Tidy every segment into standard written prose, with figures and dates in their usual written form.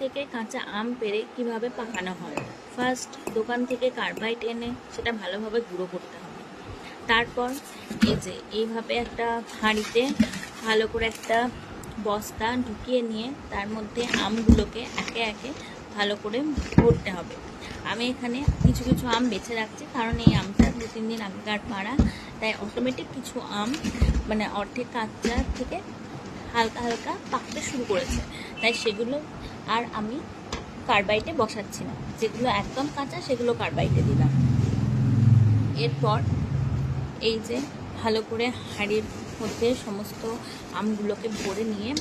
থেকে কাঁচা আম পেড়ে কিভাবে পাকানো হয়। ফার্স্ট দোকান থেকে কার্বাইড এনে সেটা ভালোভাবে গুঁড়ো করতে হবে। তারপর এই যে এইভাবে একটা হাঁড়িতে ভালো করে একটা বস্তা ঢুকিয়ে নিয়ে তার মধ্যে আমগুলোকে একে একে ভালো করে ভরতে হবে। আমি এখানে কিছু কিছু আম বেছে রাখছি, কারণ এই আমটা 2-3 দিন আগেকার পাড়া, তাই অটোমেটিক কিছু আম মানে অর্ধেক কাঁচা থেকে হালকা হালকা পাকতে শুরু করেছে, তাই সেগুলো আর আমি কার্বাইডে বসাচ্ছি না। যেগুলো একদম কাঁচা সেগুলো কার্বাইডে দিলাম। এরপর এই যে ভালো করে হাঁড়ির মধ্যে সমস্ত আমগুলোকে ভরে নিয়ে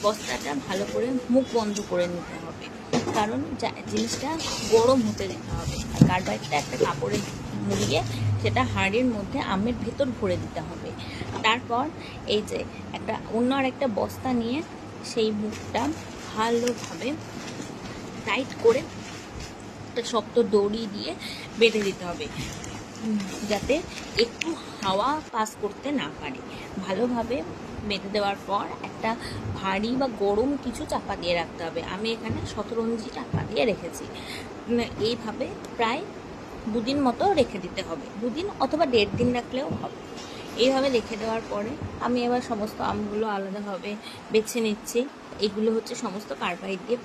বস্তাটা ভালো করে মুখ বন্ধ করে নিতে হবে, কারণ জিনিসটা গরম হতে দিতে হবে। আর কার্বাইডটা একটা কাপড়ে মুড়িয়ে সেটা হাঁড়ির মধ্যে আমের ভেতর ভরে দিতে হবে। তারপর এই যে অন্য আর একটা বস্তা নিয়ে সেই মুখটা ভালোভাবে টাইট করে একটা শক্ত দড়ি দিয়ে বেঁধে দিতে হবে, যাতে একটু হাওয়া পাস করতে না পারে। ভালোভাবে বেঁধে দেওয়ার পর একটা ভারী বা গরম কিছু চাপা দিয়ে রাখতে হবে। আমি এখানে শতরঞ্জি চাপা দিয়ে রেখেছি। এইভাবে প্রায় 2 দিন মতো রেখে দিতে হবে। 2 দিন অথবা 1.5 দিন রাখলেও হবে। এইভাবে রেখে দেওয়ার পরে আমি এবার সমস্ত আমগুলো আলাদাভাবে বেছে নিচ্ছি। এগুলো হচ্ছে সমস্ত কার্বাইড দিয়ে